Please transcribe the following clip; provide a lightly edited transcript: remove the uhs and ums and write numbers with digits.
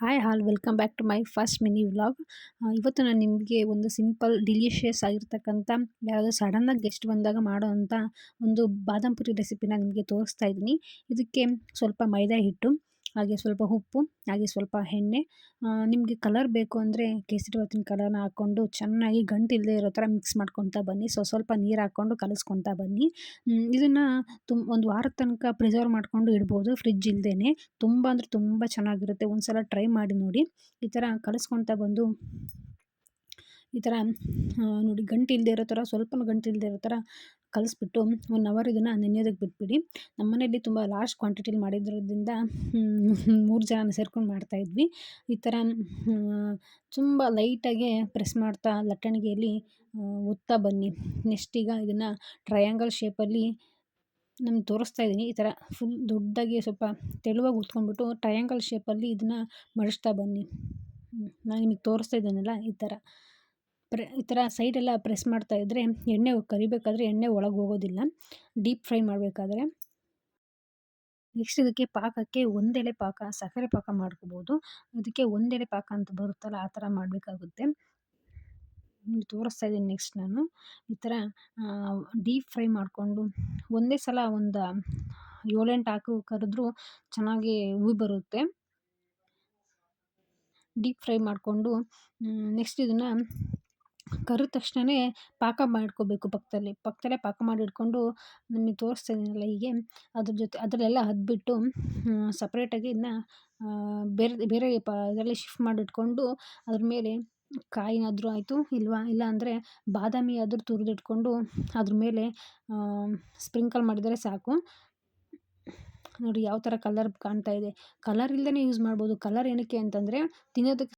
Hi all welcome back to my first mini vlog. ಇವತ್ತು ನಾನು ನಿಮಗೆ ಒಂದು ಸಿಂಪಲ್ ಡಿಲಿಷಿಯಸ್ ಆಗಿರ್ತಕ್ಕಂಥ ಯಾವುದೋ ಸಡನ್ನಾಗಿ ಗೆಸ್ಟ್ ಬಂದಾಗ ಮಾಡೋ ಅಂಥ ಒಂದು ಬಾದಾಮ್ ಪುರಿ ರೆಸಿಪಿನ ನಿಮಗೆ ತೋರಿಸ್ತಾ ಇದ್ದೀನಿ. ಇದಕ್ಕೆ ಸ್ವಲ್ಪ ಮೈದಾ ಹಿಟ್ಟು, ಹಾಗೆ ಸ್ವಲ್ಪ ಉಪ್ಪು, ಹಾಗೆ ಸ್ವಲ್ಪ ಎಣ್ಣೆ, ನಿಮಗೆ ಕಲರ್ ಬೇಕು ಅಂದರೆ ಕೇಸರಿ ಬಾತಿನ ಕಲರ್ನ ಹಾಕ್ಕೊಂಡು ಚೆನ್ನಾಗಿ ಗಂಟಿಲ್ಲದೆ ಇರೋ ಥರ ಮಿಕ್ಸ್ ಮಾಡ್ಕೊತಾ ಬನ್ನಿ. ಸ್ವಲ್ಪ ನೀರು ಹಾಕ್ಕೊಂಡು ಕಲಿಸ್ಕೊತಾ ಬನ್ನಿ. ಇದನ್ನು ಒಂದು ವಾರದ ತನಕ ಪ್ರಿಸರ್ವ್ ಮಾಡ್ಕೊಂಡು ಇಡ್ಬೋದು ಫ್ರಿಡ್ಜ್ ಇಲ್ಲದೇ. ತುಂಬ ಅಂದರೆ ತುಂಬ ಚೆನ್ನಾಗಿರುತ್ತೆ. ಒಂದ್ಸಲ ಟ್ರೈ ಮಾಡಿ ನೋಡಿ. ಈ ಥರ ಕಲಿಸ್ಕೊತಾ ಬಂದು ಈ ಥರ ನೋಡಿ ಗಂಟಿಲ್ಲದೆ ಇರೋ ಥರ, ಸ್ವಲ್ಪನೂ ಗಂಟಿಲ್ಲದೆ ಇರೋ ಥರ ಕಲಿಸ್ಬಿಟ್ಟು 1 ಅವರ್ ಇದನ್ನು ನೆನೆಯೋದಕ್ಕೆ ಬಿಟ್ಬಿಡಿ. ನಮ್ಮ ಮನೇಲಿ ತುಂಬ ಲಾರ್ಜ್ ಕ್ವಾಂಟಿಟಿಲಿ ಮಾಡಿದ್ರಿಂದ 3 ಜನ ಸೇರ್ಕೊಂಡು ಮಾಡ್ತಾಯಿದ್ವಿ. ಈ ಥರ ತುಂಬ ಲೈಟಾಗೆ ಪ್ರೆಸ್ ಮಾಡ್ತಾ ಲಟ್ಟಣಿಗೆಯಲ್ಲಿ ಒತ್ತಾ ಬನ್ನಿ. ನೆಕ್ಸ್ಟ್ ಈಗ ಇದನ್ನು ಟ್ರಯಾಂಗಲ್ ಶೇಪಲ್ಲಿ ನಾನು ತೋರಿಸ್ತಾ ಇದ್ದೀನಿ. ಈ ಥರ ಫುಲ್ ದೊಡ್ಡದಾಗಿ ಸ್ವಲ್ಪ ತೆಳುವಾಗಿ ಉತ್ಕೊಂಡ್ಬಿಟ್ಟು ಟ್ರಯಾಂಗಲ್ ಶೇಪಲ್ಲಿ ಇದನ್ನು ಮಡಿಸ್ತಾ ಬನ್ನಿ. ನಾನು ನಿಮಗೆ ತೋರಿಸ್ತಾ ಇದ್ದೀನಲ್ಲ ಈ ಥರ ಸೈಡೆಲ್ಲ ಪ್ರೆಸ್ ಮಾಡ್ತಾ ಇದ್ದರೆ ಎಣ್ಣೆ ಕರಿಬೇಕಾದ್ರೆ ಎಣ್ಣೆ ಒಳಗೆ ಹೋಗೋದಿಲ್ಲ, ಡೀಪ್ ಫ್ರೈ ಮಾಡಬೇಕಾದ್ರೆ. ನೆಕ್ಸ್ಟ್ ಇದಕ್ಕೆ ಪಾಕಕ್ಕೆ ಒಂದೆಳೆ ಪಾಕ, ಸಕ್ಕರೆ ಪಾಕ ಮಾಡ್ಕೋಬೋದು. ಇದಕ್ಕೆ ಒಂದೆಳೆ ಪಾಕ ಅಂತ ಬರುತ್ತಲ್ಲ, ಆ ಥರ ಮಾಡಬೇಕಾಗುತ್ತೆ. ತೋರಿಸ್ತಾ ಇದ್ದೀನಿ. ನೆಕ್ಸ್ಟ್ ನಾನು ಈ ಥರ ಡೀಪ್ ಫ್ರೈ ಮಾಡಿಕೊಂಡು ಒಂದೇ ಸಲ ಒಂದು 7-8 ಹಾಕು ಕರೆದ್ರೂ ಚೆನ್ನಾಗಿ ಉಬ್ಬಿ ಬರುತ್ತೆ. ಡೀಪ್ ಫ್ರೈ ಮಾಡಿಕೊಂಡು ನೆಕ್ಸ್ಟ್ ಇದನ್ನು ಕರಿದ ತಕ್ಷಣವೇ ಪಾಕ ಮಾಡ್ಕೋಬೇಕು. ಪಕ್ಕದಲ್ಲೇ ಪಾಕ ಮಾಡಿ ಇಟ್ಕೊಂಡು ನಿಮಗೆ ತೋರಿಸ್ತಾ ಇದ್ದೀನಲ್ಲ ಹೀಗೆ, ಅದ್ರ ಜೊತೆ ಅದರಲ್ಲೆಲ್ಲ ಅದ್ಬಿಟ್ಟು ಸಪ್ರೇಟಾಗಿ ಇದನ್ನ ಬೇರೆ ಇದರಲ್ಲಿ ಶಿಫ್ಟ್ ಮಾಡಿಟ್ಕೊಂಡು ಅದ್ರ ಮೇಲೆ ಕಾಯಿನಾದರೂ ಆಯಿತು, ಇಲ್ಲ ಅಂದರೆ ಬಾದಾಮಿ ಆದರೂ ತುರಿದಿಟ್ಕೊಂಡು ಅದ್ರ ಮೇಲೆ ಸ್ಪ್ರಿಂಕಲ್ ಮಾಡಿದರೆ ಸಾಕು. ನೋಡಿ ಯಾವ ಥರ ಕಲರ್ ಕಾಣ್ತಾ ಇದೆ. ಕಲರ್ ಇಲ್ಲದೇ ಯೂಸ್ ಮಾಡ್ಬೋದು. ಕಲರ್ ಏನಕ್ಕೆ ಅಂತಂದರೆ ತಿನ್ನೋದಕ್ಕೆ